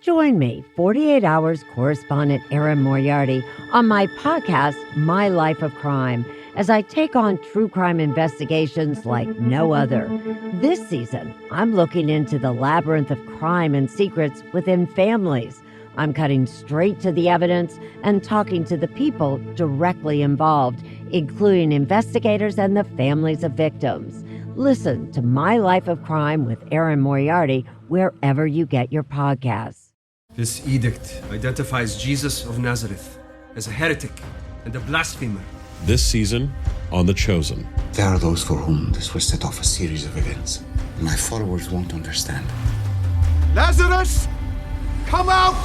Join me, 48 Hours correspondent Erin Moriarty, on my podcast, My Life of Crime, as I take on true crime investigations like no other. This season, I'm looking into the labyrinth of crime and secrets within families. I'm cutting straight to the evidence and talking to the people directly involved, including investigators and the families of victims. Listen to My Life of Crime with Erin Moriarty wherever you get your podcasts. This edict identifies Jesus of Nazareth as a heretic and a blasphemer. This season on The Chosen. There are those for whom this will set off a series of events my followers won't understand. Lazarus, come out!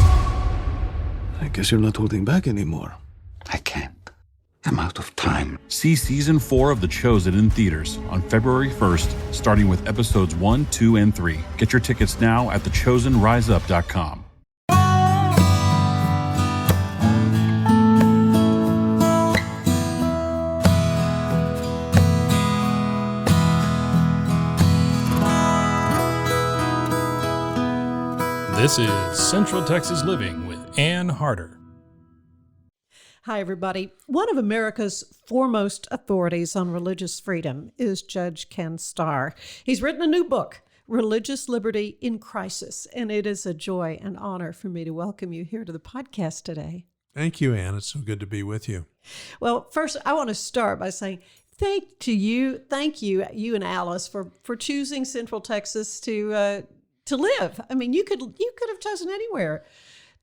I guess you're not holding back anymore. I can't. I'm out of time. See Season 4 of The Chosen in theaters on February 1st, starting with episodes 1, 2, and 3. Get your tickets now at thechosenriseup.com. This is Central Texas Living with Ann Harder. Hi, everybody. One of America's foremost authorities on religious freedom is Judge Ken Starr. He's written a new book, Religious Liberty in Crisis, and it is a joy and honor for me to welcome you here to the podcast today. Thank you, Ann. It's so good to be with you. Well, first, I want to start by saying thank you, you and Alice, for choosing Central Texas to live. I mean, you could have chosen anywhere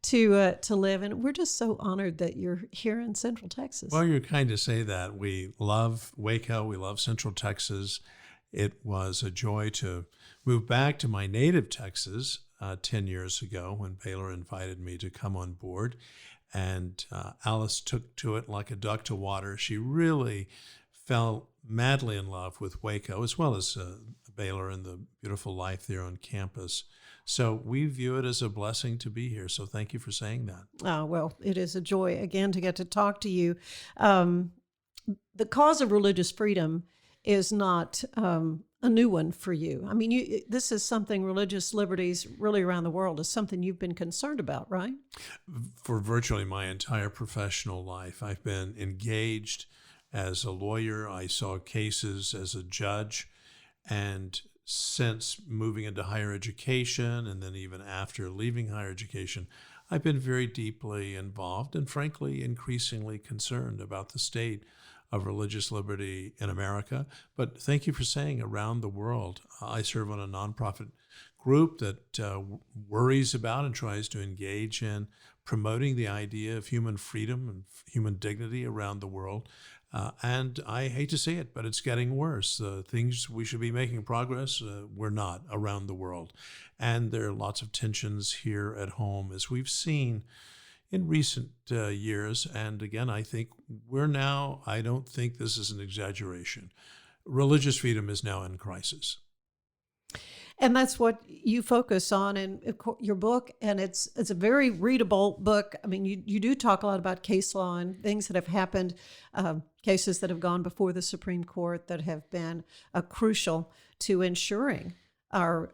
to live, and we're just so honored that you're here in Central Texas. Well, you're kind to say that. We love Waco. We love Central Texas. It was a joy to move back to my native Texas 10 years ago when Baylor invited me to come on board, and Alice took to it like a duck to water. She really fell madly in love with Waco, as well as Baylor and the beautiful life there on campus. So we view it as a blessing to be here. So thank you for saying that. Well, it is a joy, again, to get to talk to you. The cause of religious freedom is not a new one for you. I mean, this is something, religious liberties really around the world, is something you've been concerned about, right? For virtually my entire professional life, I've been engaged as a lawyer. I saw cases as a judge. And since moving into higher education, and then even after leaving higher education, I've been very deeply involved and frankly increasingly concerned about the state of religious liberty in America. But thank you for saying around the world. I serve on a nonprofit group that worries about and tries to engage in promoting the idea of human freedom and human dignity around the world. And I hate to say it, but it's getting worse. Things we should be making progress, we're not around the world. And there are lots of tensions here at home, as we've seen in recent years. And again, I think I don't think this is an exaggeration. Religious freedom is now in crisis. And that's what you focus on in your book, and it's a very readable book. I mean, you do talk a lot about case law and things that have happened, cases that have gone before the Supreme Court that have been crucial to ensuring our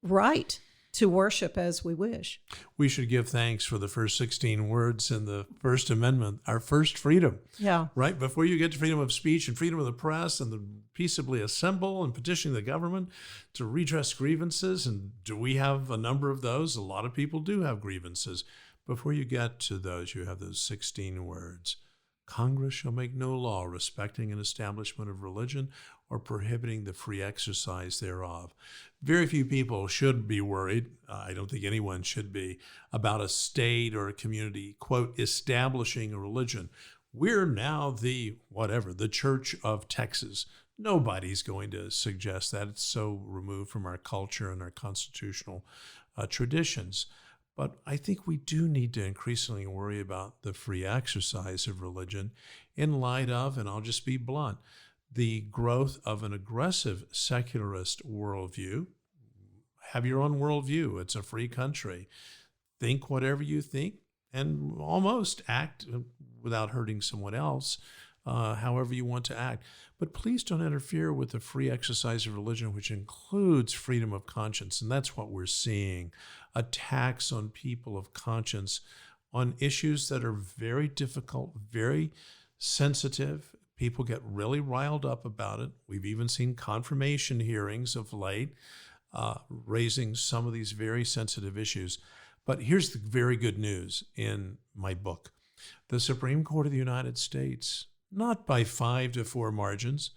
right to worship as we wish. We should give thanks for the first 16 words in the First Amendment, our first freedom. Yeah. Right? Before you get to freedom of speech and freedom of the press and the peaceably assemble and petitioning the government to redress grievances. And do we have a number of those? A lot of people do have grievances. Before you get to those, you have those 16 words. Congress shall make no law respecting an establishment of religion or prohibiting the free exercise thereof. Very few people should be worried, I don't think anyone should be, about a state or a community, quote, establishing a religion. We're now the Church of Texas. Nobody's going to suggest that. It's so removed from our culture and our constitutional traditions. But I think we do need to increasingly worry about the free exercise of religion in light of, and I'll just be blunt, the growth of an aggressive secularist worldview. Have your own worldview. It's a free country. Think whatever you think and almost act without hurting someone else, however you want to act. But please don't interfere with the free exercise of religion, which includes freedom of conscience. And that's what we're seeing attacks on people of conscience on issues that are very difficult, very sensitive. People get really riled up about it. We've even seen confirmation hearings of late raising some of these very sensitive issues. But here's the very good news in my book. The Supreme Court of the United States, not by 5-4 margins,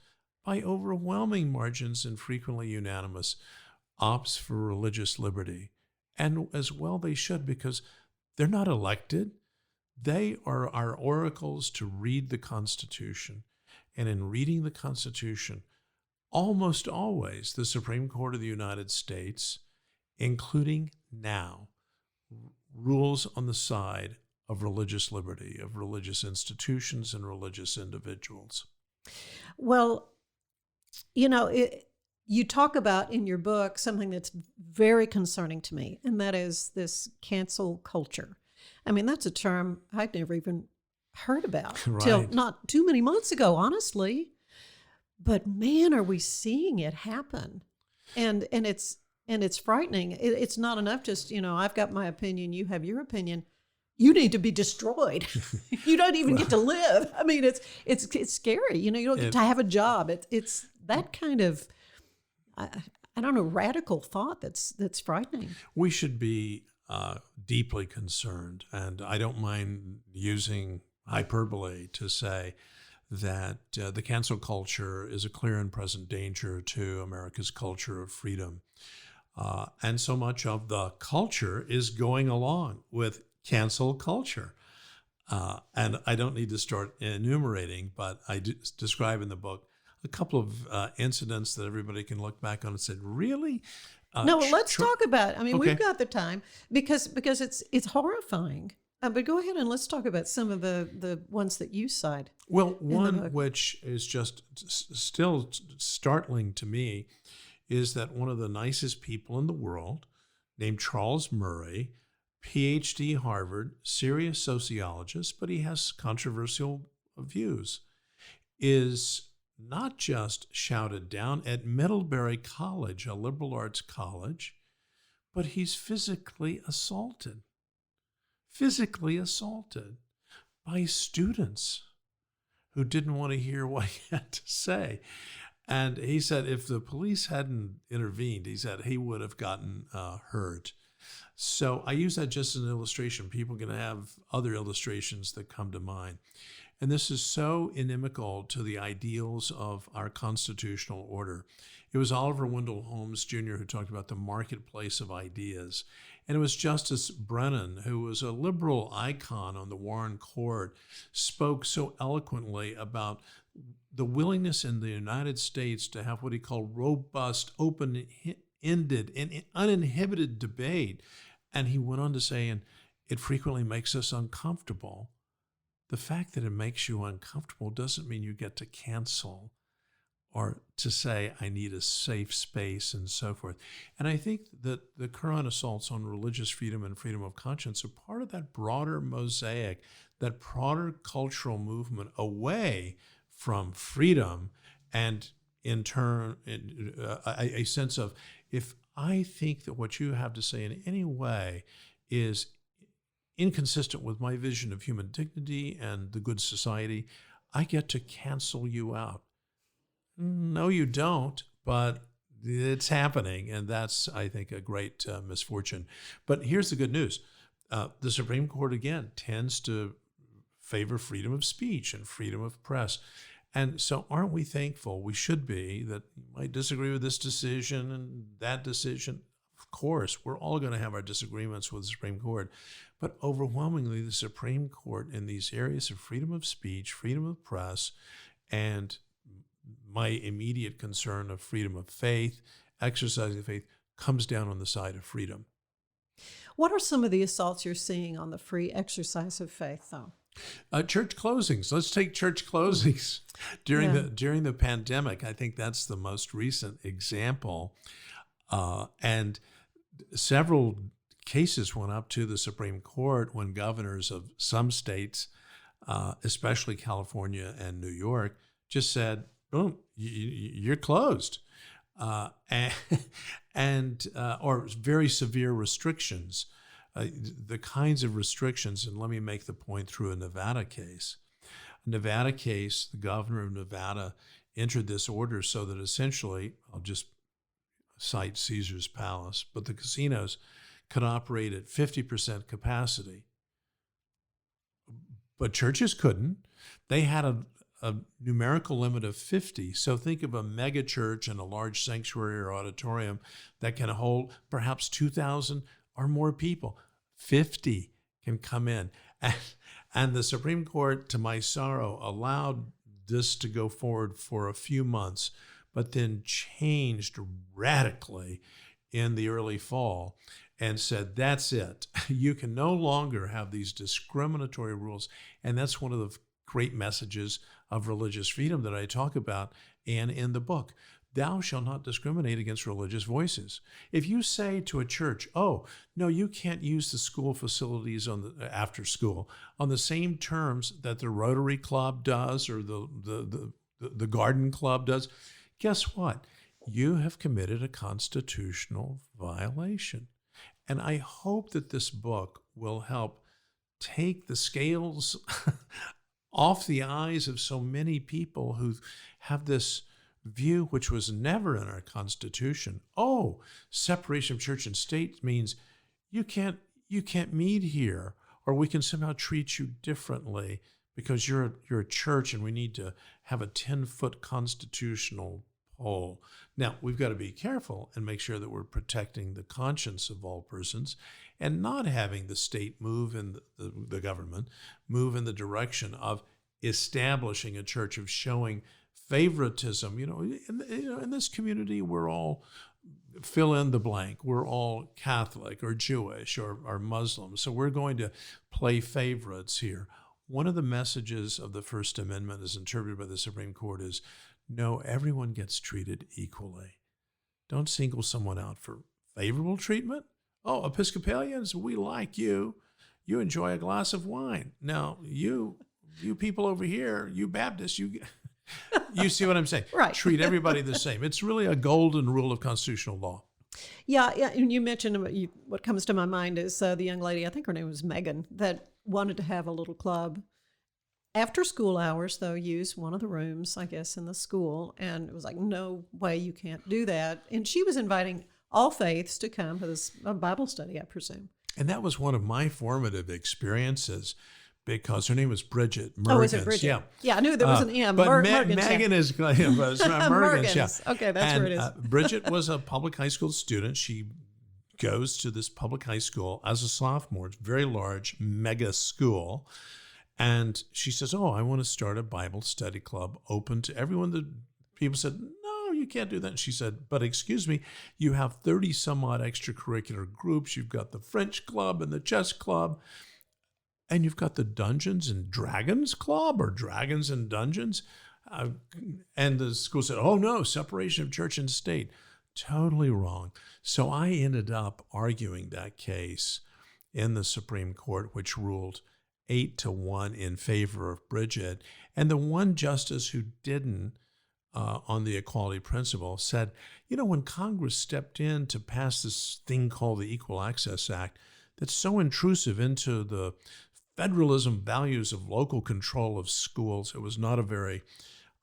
by overwhelming margins and frequently unanimous, opts for religious liberty. And as well they should, because they're not elected. They are our oracles to read the Constitution. And in reading the Constitution, almost always the Supreme Court of the United States, including now, rules on the side of religious liberty, of religious institutions and religious individuals. Well, you talk about in your book something that's very concerning to me, and that is this cancel culture. I mean, that's a term I'd never even heard about till not too many months ago, honestly. But man, are we seeing it happen? And it's frightening. It's not enough just, I've got my opinion, you have your opinion. You need to be destroyed. You don't even get to live. I mean, it's scary. You don't get to have a job. It's that kind of, I don't know, radical thought that's frightening. We should be deeply concerned, and I don't mind using hyperbole to say that the cancel culture is a clear and present danger to America's culture of freedom. And so much of the culture is going along with cancel culture. And I don't need to start enumerating, but I describe in the book a couple of incidents that everybody can look back on and say, really? No, let's talk about it. I mean, we've got the time because it's horrifying. But go ahead and let's talk about some of the ones that you cite. Well, one which is just still startling to me is that one of the nicest people in the world, named Charles Murray, PhD, Harvard, serious sociologist, but he has controversial views, is not just shouted down at Middlebury College, a liberal arts college, but he's physically assaulted by students who didn't want to hear what he had to say. And he said if the police hadn't intervened, he said he would have gotten hurt. So I use that just as an illustration. People can have other illustrations that come to mind. And this is so inimical to the ideals of our constitutional order. It was Oliver Wendell Holmes Jr. who talked about the marketplace of ideas. And it was Justice Brennan, who was a liberal icon on the Warren Court, spoke so eloquently about the willingness in the United States to have what he called robust, open-ended, and uninhibited debate. And he went on to say, and it frequently makes us uncomfortable. The fact that it makes you uncomfortable doesn't mean you get to cancel or to say, I need a safe space and so forth. And I think that the current assaults on religious freedom and freedom of conscience are part of that broader mosaic, that broader cultural movement away from freedom and in turn a sense of, if I think that what you have to say in any way is inconsistent with my vision of human dignity and the good society, I get to cancel you out. No, you don't, but it's happening, and that's, I think, a great misfortune. But here's the good news. The Supreme Court, again, tends to favor freedom of speech and freedom of press. And so aren't we thankful, we should be, that you might disagree with this decision and that decision. Of course, we're all going to have our disagreements with the Supreme Court. But overwhelmingly, the Supreme Court in these areas of freedom of speech, freedom of press, and my immediate concern of freedom of faith, exercising faith, comes down on the side of freedom. What are some of the assaults you're seeing on the free exercise of faith, though? Church closings. Let's take church closings during the pandemic. I think that's the most recent example, and several cases went up to the Supreme Court when governors of some states, especially California and New York, just said, "Boom, you're closed." or very severe restrictions. The kinds of restrictions, and let me make the point through a Nevada case. A Nevada case, the governor of Nevada entered this order so that essentially, I'll just cite Caesar's Palace, but the casinos could operate at 50% capacity. But churches couldn't. They had a numerical limit of 50. So think of a mega church and a large sanctuary or auditorium that can hold perhaps 2,000 or more people. 50 can come in. And the Supreme Court, to my sorrow, allowed this to go forward for a few months, but then changed radically in the early fall and said, that's it. You can no longer have these discriminatory rules. And that's one of the great messages of religious freedom that I talk about and in the book. Thou shalt not discriminate against religious voices. If you say to a church, oh, no, you can't use the school facilities after school on the same terms that the Rotary Club does or the Garden Club does, guess what? You have committed a constitutional violation. And I hope that this book will help take the scales off the eyes of so many people who have this view, which was never in our Constitution. Oh, separation of church and state means you can't meet here, or we can somehow treat you differently because you're a church and we need to have a 10-foot constitutional pole. Now, we've got to be careful and make sure that we're protecting the conscience of all persons and not having the state move in the government move in the direction of establishing a church, of showing favoritism. In this community, we're all fill in the blank. We're all Catholic or Jewish or Muslim. So we're going to play favorites here. One of the messages of the First Amendment as interpreted by the Supreme Court is, no, everyone gets treated equally. Don't single someone out for favorable treatment. Oh, Episcopalians, we like you. You enjoy a glass of wine. Now, you people over here, you Baptists, you see what I'm saying? Right. Treat everybody the same. It's really a golden rule of constitutional law. Yeah. And you mentioned what comes to my mind is the young lady, I think her name was Megan, that wanted to have a little club. After school hours, though, use one of the rooms, I guess, in the school. And it was like, no way, you can't do that. And she was inviting all faiths to come to this Bible study, I presume. And that was one of my formative experiences because her name was Bridget Mergens. Oh, is it Bridget? Yeah, I knew there was an M. But Mergens, Megan is Mergens, yeah. Okay, that's where it is. Bridget was a public high school student. She goes to this public high school as a sophomore. It's a very large, mega school. And she says, oh, I want to start a Bible study club open to everyone. The people said, no, you can't do that. And she said, but excuse me, you have 30 some odd extracurricular groups. You've got the French club and the chess club. And you've got the Dungeons and Dragons Club or Dragons and Dungeons. And the school said, oh, no, separation of church and state. Totally wrong. So I ended up arguing that case in the Supreme Court, which ruled 8-1 in favor of Bridget. And the one justice who didn't on the equality principle said, when Congress stepped in to pass this thing called the Equal Access Act, that's so intrusive into the federalism values of local control of schools, it was not a very,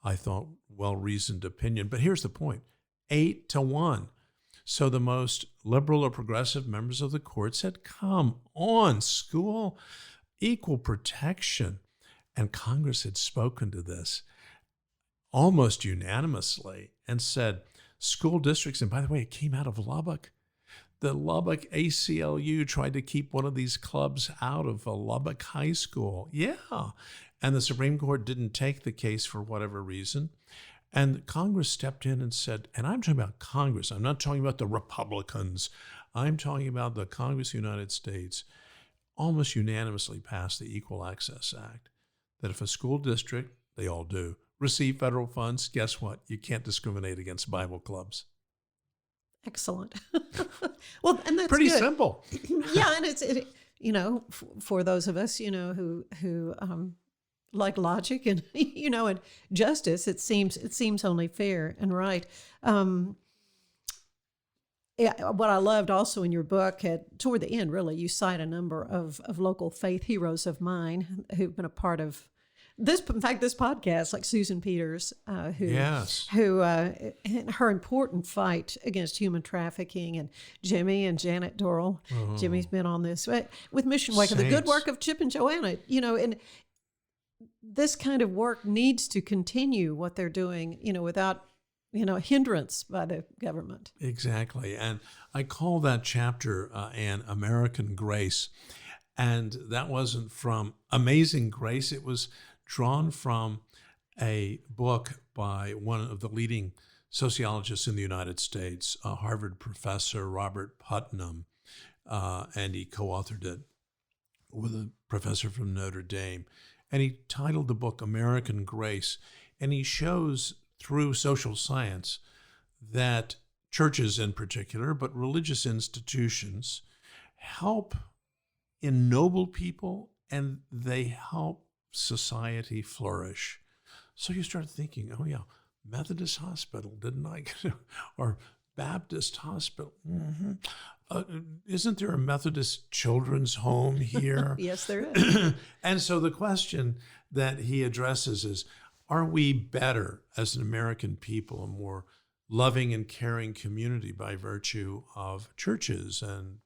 I thought, well-reasoned opinion. But here's the point, 8-1. So the most liberal or progressive members of the court said, come on, school, equal protection. And Congress had spoken to this almost unanimously and said, school districts, and by the way, it came out of Lubbock. The Lubbock ACLU tried to keep one of these clubs out of a Lubbock high school. Yeah. And the Supreme Court didn't take the case for whatever reason. And Congress stepped in and said, and I'm talking about Congress, I'm not talking about the Republicans, I'm talking about the Congress of the United States, almost unanimously passed the Equal Access Act, that if a school district, they all do, receive federal funds, guess what? You can't discriminate against Bible clubs. Excellent. Well, and that's pretty good. Simple. Yeah, and it's for those of us who like logic and and justice, it seems only fair and right. what I loved also in your book, toward the end, really, you cite a number of local faith heroes of mine who've been a part of this. In fact, this podcast, like Susan Peters, who her important fight against human trafficking, and Jimmy and Janet Dorrell. Jimmy's been on this with Mission Waker, the good work of Chip and Joanna. And this kind of work needs to continue what they're doing, without hindrance by the government. Exactly. And I call that chapter an American Grace. And that wasn't from Amazing Grace. It was drawn from a book by one of the leading sociologists in the United States, a Harvard professor, Robert Putnam, and he co-authored it with a professor from Notre Dame. And he titled the book American Grace. And he shows through social science that churches in particular, but religious institutions, help ennoble people and they help society flourish. So you start thinking, oh yeah, Methodist Hospital, didn't I? Or Baptist Hospital. Mm-hmm. Isn't there a Methodist children's home here? Yes, there is. And so the question that he addresses is, are we better as an American people, a more loving and caring community by virtue of churches and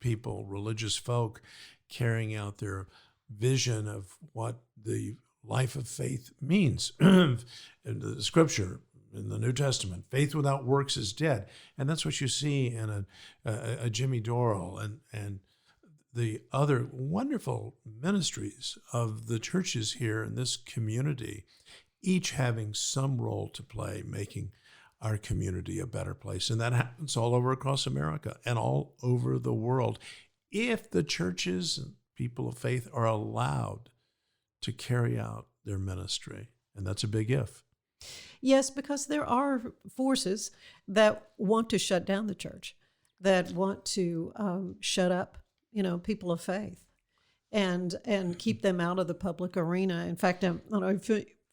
people, religious folk, carrying out their vision of what the life of faith means? In the scripture, in the New Testament, faith without works is dead. And that's what you see in a Jimmy Dorrell and the other wonderful ministries of the churches here in this community, each having some role to play, making our community a better place. And that happens all over across America and all over the world, if the churches and people of faith are allowed to carry out their ministry. And that's a big if. Yes, because there are forces that want to shut down the church, that want to shut up, people of faith, and keep them out of the public arena. In fact, I don't know,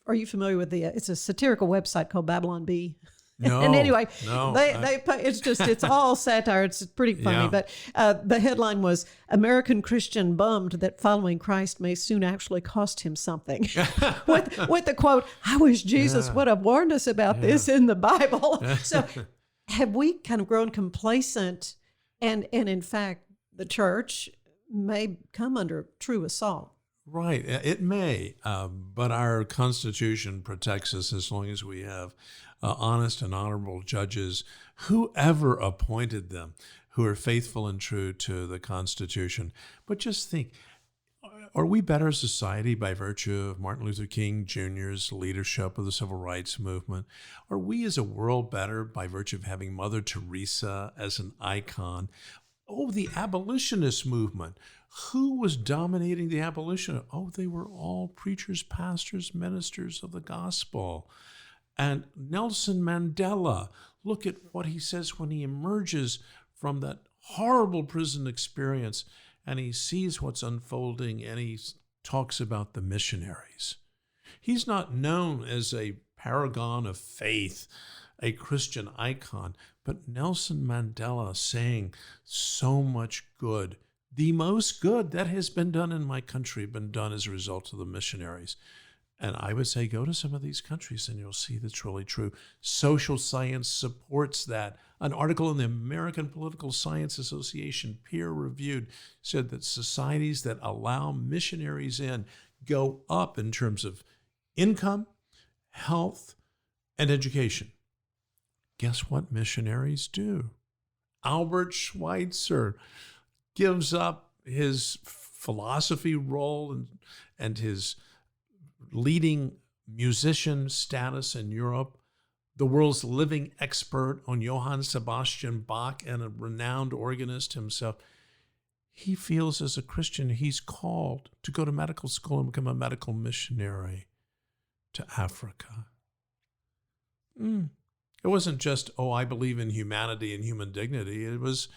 are you familiar with it's a satirical website called Babylon Bee? No, and anyway, no, it's all satire. It's pretty funny. Yeah. But the headline was, American Christian bummed that following Christ may soon actually cost him something. with the quote, I wish Jesus would have warned us about this in the Bible. So have we kind of grown complacent, and in fact, the church may come under true assault? Right. It may, but our Constitution protects us as long as we have honest and honorable judges, whoever appointed them, who are faithful and true to the Constitution. But just think, are we better society by virtue of Martin Luther King Jr.'s leadership of the Civil Rights Movement? Are we as a world better by virtue of having Mother Teresa as an icon? Oh, the abolitionist movement. Who was dominating the abolition? Oh, they were all preachers, pastors, ministers of the gospel. And Nelson Mandela, look at what he says when he emerges from that horrible prison experience and he sees what's unfolding and he talks about the missionaries. He's not known as a paragon of faith, a Christian icon, but Nelson Mandela saying so much good, the most good that has been done in my country, been done as a result of the missionaries. And I would say go to some of these countries and you'll see that's really true. Social science supports that. An article in the American Political Science Association, peer-reviewed, said that societies that allow missionaries in go up in terms of income, health, and education. Guess what missionaries do? Albert Schweitzer gives up his philosophy role and his leading musician status in Europe, the world's living expert on Johann Sebastian Bach and a renowned organist himself. He feels as a Christian he's called to go to medical school and become a medical missionary to Africa. It wasn't just, I believe in humanity and human dignity. It was,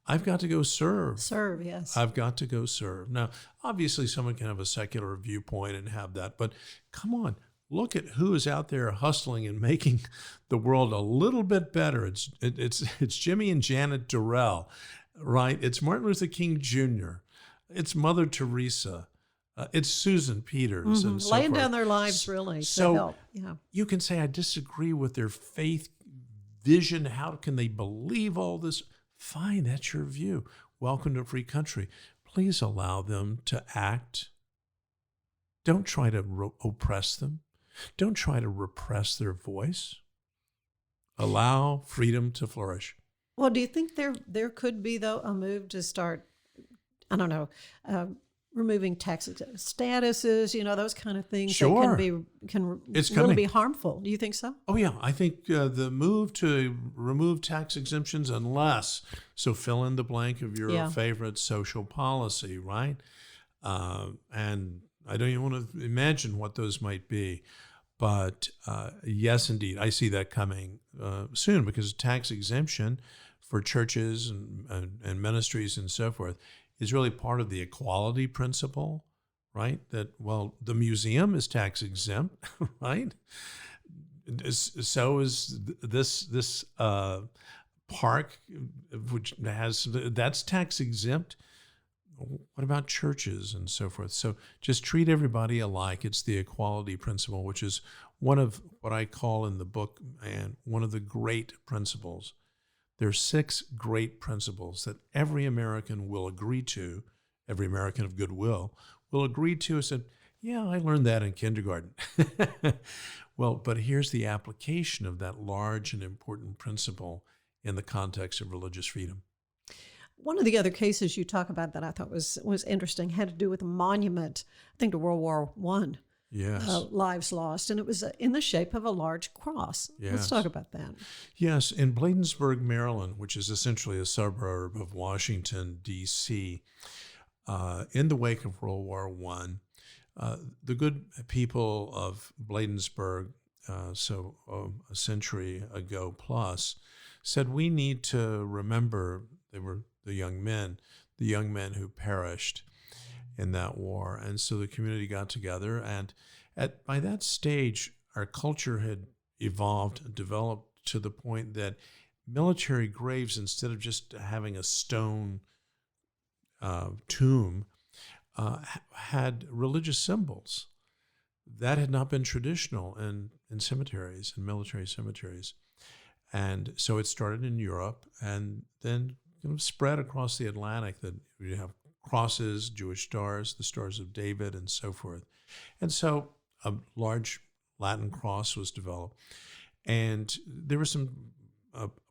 I've got to go serve. Serve, yes. I've got to go serve. Now, obviously, someone can have a secular viewpoint and have that, but come on, look at who is out there hustling and making the world a little bit better. It's Jimmy and Janet Durrell, right? It's Martin Luther King Jr. It's Mother Teresa. It's Susan Peters and so laying forth. down their lives really So to help. Yeah. you can say, I disagree with their faith vision. How can they believe all this? Fine, that's your view. Welcome to a free country. Please allow them to act. Don't try to oppress them. Don't try to repress their voice. Allow freedom to flourish. Well, do you think there could be, though, a move to start, I don't know, removing tax statuses, those kind of things Sure. that can It's really coming. be harmful? Do you think so? Oh, yeah. I think the move to remove tax exemptions unless, so fill in the blank of your favorite social policy, right? And I don't even want to imagine what those might be. But yes, indeed, I see that coming soon, because tax exemption for churches and ministries and so forth is really part of the equality principle, right? That, well, the museum is tax exempt, right? So is this park, which that's tax exempt. What about churches and so forth? So just treat everybody alike. It's the equality principle, which is one of what I call in the book, and one of the great principles. There are 6 great principles that every American will agree to, every American of goodwill will agree to. And said, yeah, I learned that in kindergarten. Well, but here's the application of that large and important principle in the context of religious freedom. One of the other cases you talk about that I thought was interesting had to do with a monument, I think to World War I. Yes. Lives lost, and it was in the shape of a large cross. Yes. Let's talk about that. Yes, in Bladensburg, Maryland, which is essentially a suburb of Washington, D.C., in the wake of World War I, the good people of Bladensburg, a century ago plus, said we need to remember, they were the young men who perished in that war. And so the community got together, and by that stage, our culture had evolved and developed to the point that military graves, instead of just having a stone tomb, had religious symbols. That had not been traditional in cemeteries, in military cemeteries. And so it started in Europe and then kind of spread across the Atlantic, that you have crosses, Jewish stars, the Stars of David, and so forth. And so a large Latin cross was developed. And there were some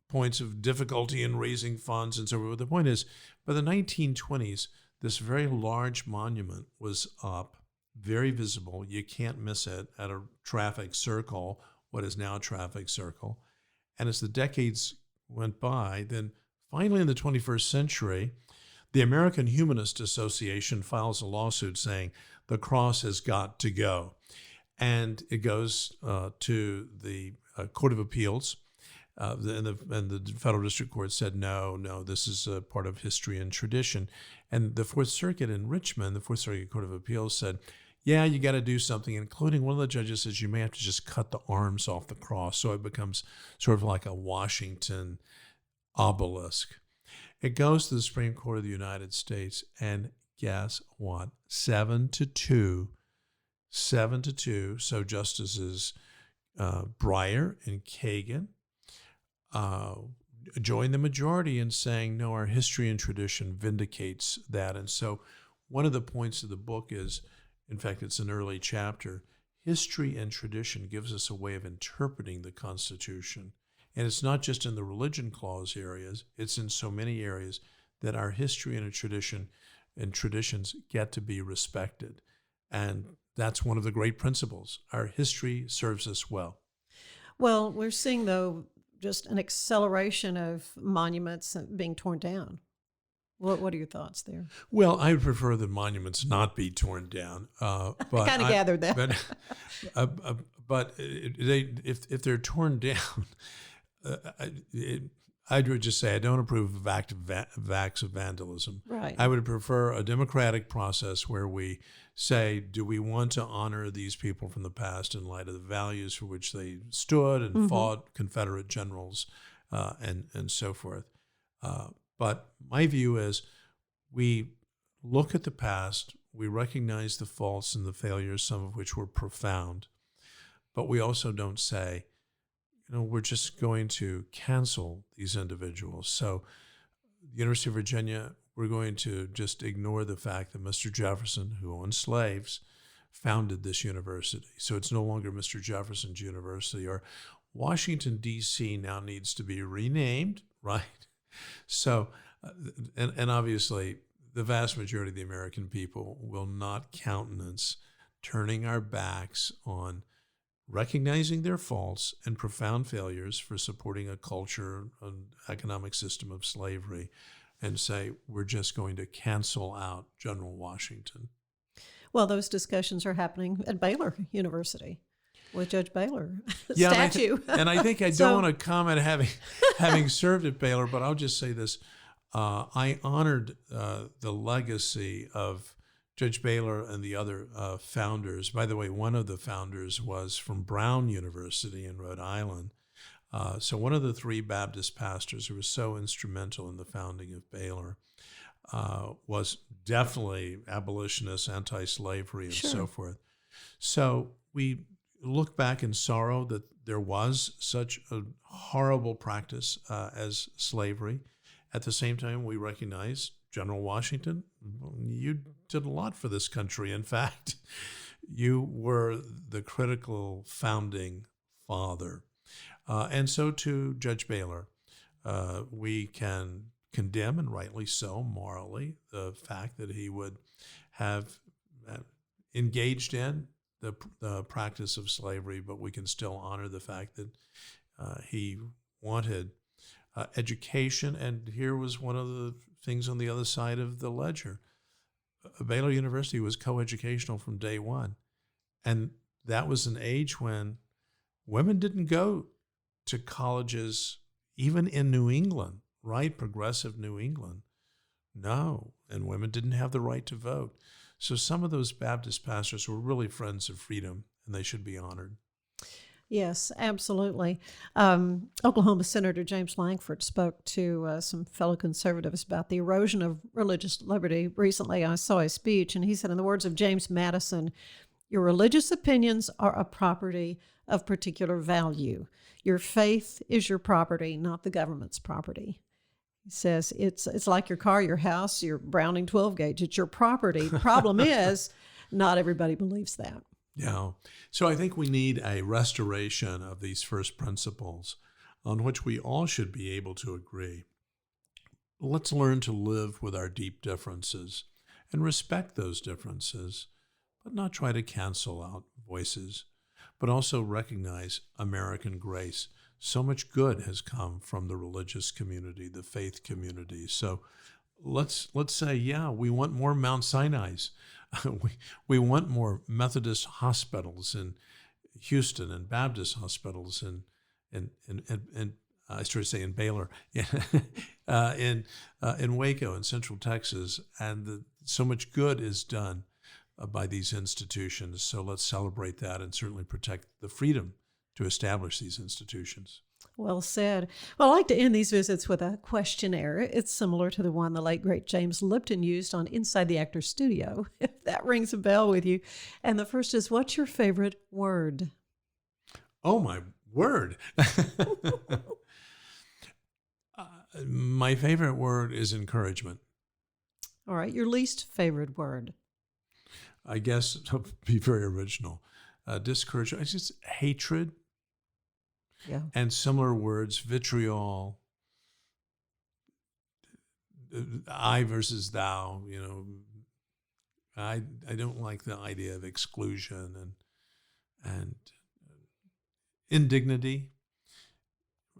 points of difficulty in raising funds and so forth. But the point is, by the 1920s, this very large monument was up, very visible. You can't miss it at a traffic circle, what is now a traffic circle. And as the decades went by, then finally in the 21st century, the American Humanist Association files a lawsuit saying the cross has got to go. And it goes to the Court of Appeals, and the Federal District Court said, no, this is a part of history and tradition. And the Fourth Circuit in Richmond, the Fourth Circuit Court of Appeals said, yeah, you got to do something, including one of the judges says you may have to just cut the arms off the cross so it becomes sort of like a Washington obelisk. It goes to the Supreme Court of the United States, and guess what? 7-2. So Justices Breyer and Kagan joined the majority in saying, no, our history and tradition vindicates that. And so one of the points of the book is, in fact, it's an early chapter, history and tradition gives us a way of interpreting the Constitution. And it's not just in the religion clause areas, it's in so many areas that our history and traditions get to be respected. And that's one of the great principles. Our history serves us well. Well, we're seeing, though, just an acceleration of monuments being torn down. What are your thoughts there? Well, I would prefer that monuments not be torn down. But I kind of gathered that. But if they're torn down, I would just say I don't approve of acts of vandalism. Right. I would prefer a democratic process where we say, do we want to honor these people from the past in light of the values for which they stood and fought, Confederate generals, and so forth. But my view is we look at the past, we recognize the faults and the failures, some of which were profound, but we also don't say, we're just going to cancel these individuals. So the University of Virginia, we're going to just ignore the fact that Mr. Jefferson, who owned slaves, founded this university. So it's no longer Mr. Jefferson's University, or Washington, D.C. now needs to be renamed, right? So, and obviously, the vast majority of the American people will not countenance turning our backs on recognizing their faults and profound failures for supporting a culture, an economic system of slavery, and say, we're just going to cancel out General Washington. Well, those discussions are happening at Baylor University with Judge Baylor Yeah, statue. And I think I don't want to comment having served at Baylor, but I'll just say this. I honored the legacy of Judge Baylor and the other founders. By the way, one of the founders was from Brown University in Rhode Island. So one of the three Baptist pastors who was so instrumental in the founding of Baylor was definitely abolitionist, anti-slavery, and so forth. So we look back in sorrow that there was such a horrible practice as slavery. At the same time, we recognize General Washington, you did a lot for this country. In fact, you were the critical founding father. And so to Judge Baylor, we can condemn, and rightly so, morally, the fact that he would have engaged in the practice of slavery, but we can still honor the fact that he wanted education. And here was one of the things on the other side of the ledger. Baylor University was coeducational from day one. And that was an age when women didn't go to colleges, even in New England, right? Progressive New England. No, and women didn't have the right to vote. So some of those Baptist pastors were really friends of freedom, and they should be honored. Yes, absolutely. Oklahoma Senator James Lankford spoke to some fellow conservatives about the erosion of religious liberty. Recently, I saw a speech, and he said, in the words of James Madison, your religious opinions are a property of particular value. Your faith is your property, not the government's property. He says it's like your car, your house, your Browning 12 gauge. It's your property. The problem is not everybody believes that. Yeah. So I think we need a restoration of these first principles on which we all should be able to agree. Let's learn to live with our deep differences and respect those differences, but not try to cancel out voices, but also recognize American grace. So much good has come from the religious community, the faith community. So let's say, yeah, we want more Mount Sinai's. We want more Methodist hospitals in Houston and Baptist hospitals in I started to say in Baylor, in Waco in Central Texas, and so much good is done by these institutions. So let's celebrate that and certainly protect the freedom to establish these institutions. Well said. Well, I like to end these visits with a questionnaire. It's similar to the one the late, great James Lipton used on Inside the Actor's Studio, if that rings a bell with you. And the first is, what's your favorite word? Oh, my word. My favorite word is encouragement. All right. Your least favorite word? I guess to be very original. Discouragement. It's just hatred. Yeah. And similar words, vitriol, I versus thou, I don't like the idea of exclusion and indignity.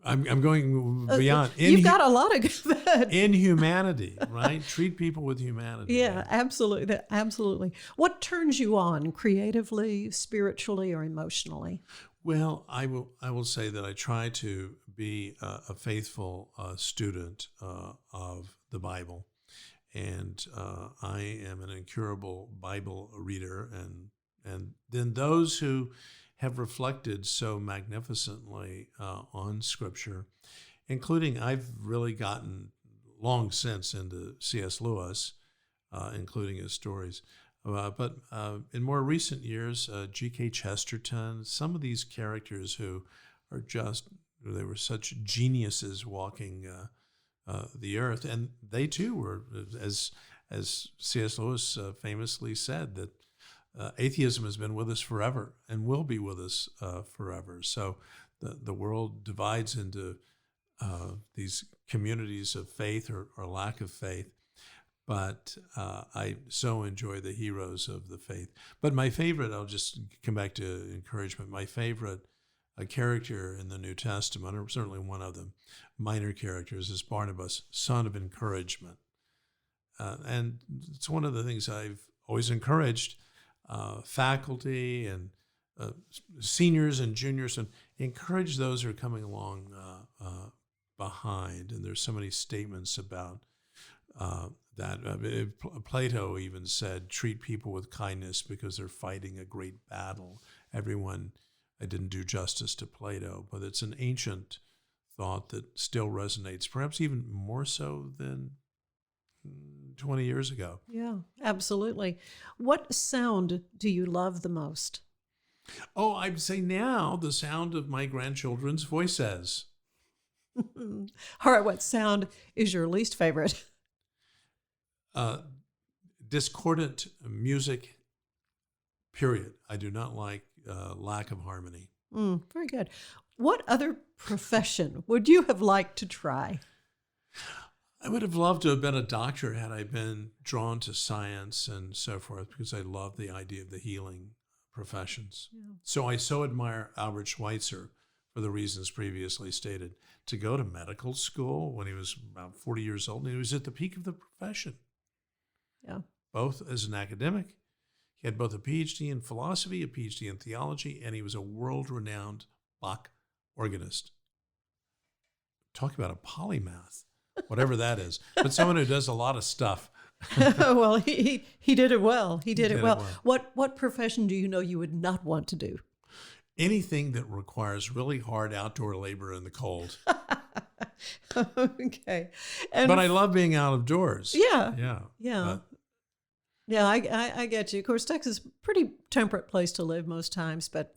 I'm going beyond. You've got a lot of good. Inhumanity, right? Treat people with humanity. Yeah, right? absolutely. Absolutely. What turns you on creatively, spiritually, or emotionally? Well, I will say that I try to be a faithful student of the Bible. And I am an incurable Bible reader. And then those who have reflected so magnificently on Scripture, including I've really gotten long since into C.S. Lewis, including his stories. But in more recent years, G.K. Chesterton, some of these characters who are they were such geniuses walking the earth. And they too were, as C.S. Lewis famously said, that atheism has been with us forever and will be with us forever. So the world divides into these communities of faith or lack of faith. But I so enjoy the heroes of the faith. But my favorite, I'll just come back to encouragement, my favorite character in the New Testament, or certainly one of them, minor characters, is Barnabas, son of encouragement. And it's one of the things I've always encouraged faculty and seniors and juniors, and encourage those who are coming along behind. And there's so many statements about that. Plato even said, treat people with kindness because they're fighting a great battle. I didn't do justice to Plato, but it's an ancient thought that still resonates, perhaps even more so than 20 years ago. Yeah, absolutely. What sound do you love the most? Oh, I'd say now the sound of my grandchildren's voices. All right, what sound is your least favorite? Discordant music, period. I do not like lack of harmony. Very good. What other profession would you have liked to try? I would have loved to have been a doctor had I been drawn to science and so forth, because I love the idea of the healing professions. Yeah. So I so admire Albert Schweitzer for the reasons previously stated. To go to medical school when he was about 40 years old, and he was at the peak of the profession. Yeah. Both as an academic. He had both a PhD in philosophy, a PhD in theology, and he was a world-renowned Bach organist. Talk about a polymath, whatever that is. But someone who does a lot of stuff. Well, he did it well. He did it well. What profession do you know you would not want to do? Anything that requires really hard outdoor labor in the cold. Okay. But I love being out of doors. Yeah. Yeah, I get you. Of course, Texas is a pretty temperate place to live most times, but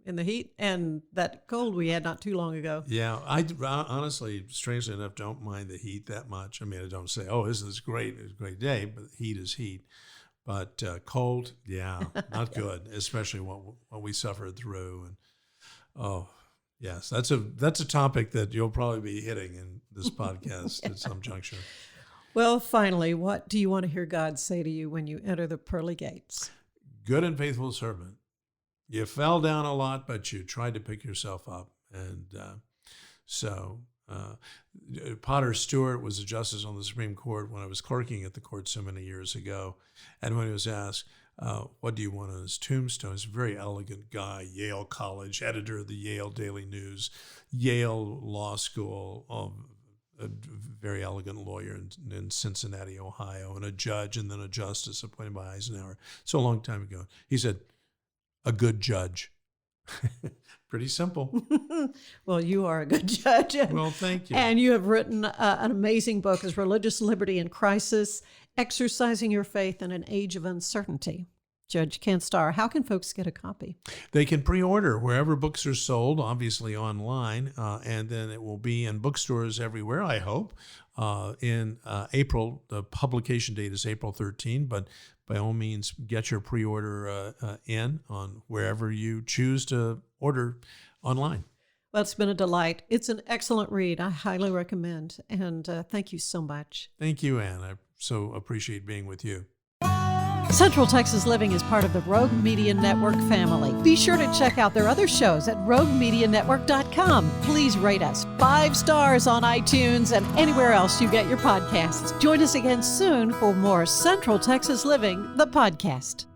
in the heat and that cold we had not too long ago. Yeah, I honestly, strangely enough, don't mind the heat that much. I mean, I don't say, oh, this is great, it's a great day, but heat is heat. But cold, yeah, not good, especially what we suffered through. And oh, yes, that's a topic that you'll probably be hitting in this podcast at some juncture. Well, finally, what do you want to hear God say to you when you enter the pearly gates? Good and faithful servant. You fell down a lot, but you tried to pick yourself up. And Potter Stewart was a justice on the Supreme Court when I was clerking at the court so many years ago. And when he was asked, what do you want on his tombstone? He's a very elegant guy, Yale College, editor of the Yale Daily News, Yale Law School, a very elegant lawyer in Cincinnati, Ohio, and a judge and then a justice appointed by Eisenhower. So a long time ago. He said, a good judge. Pretty simple. Well, you are a good judge. Well, thank you. And you have written an amazing book, is Religious Liberty in Crisis, Exercising Your Faith in an Age of Uncertainty. Judge Ken Starr, how can folks get a copy? They can pre-order wherever books are sold, obviously online, and then it will be in bookstores everywhere, I hope, in April. The publication date is April 13, but by all means, get your pre-order in on wherever you choose to order online. Well, it's been a delight. It's an excellent read. I highly recommend. And thank you so much. Thank you, Ann. I so appreciate being with you. Central Texas Living is part of the Rogue Media Network family. Be sure to check out their other shows at roguemedianetwork.com. Please rate us 5 stars on iTunes and anywhere else you get your podcasts. Join us again soon for more Central Texas Living, the podcast.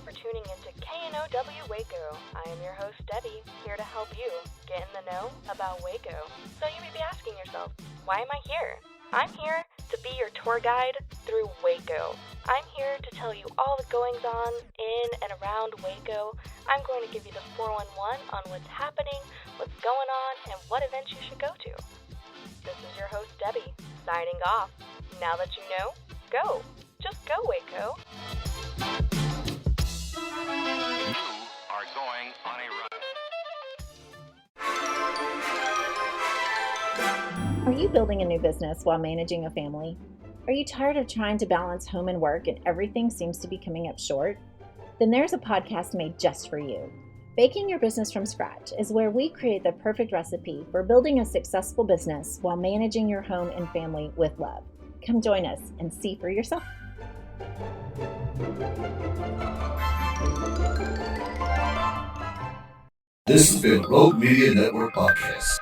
for tuning into KNOW Waco. I am your host, Debbie, here to help you get in the know about Waco. So you may be asking yourself, why am I here? I'm here to be your tour guide through Waco. I'm here to tell you all the goings-on in and around Waco. I'm going to give you the 411 on what's happening, what's going on, and what events you should go to. This is your host, Debbie, signing off. Now that you know, go. Just go, Waco. You are going on a run. Are you building a new business while managing a family? Are you tired of trying to balance home and work and everything seems to be coming up short? Then there's a podcast made just for you. Baking Your Business from Scratch is where we create the perfect recipe for building a successful business while managing your home and family with love. Come join us and see for yourself. This has been a Rogue Media Network podcast.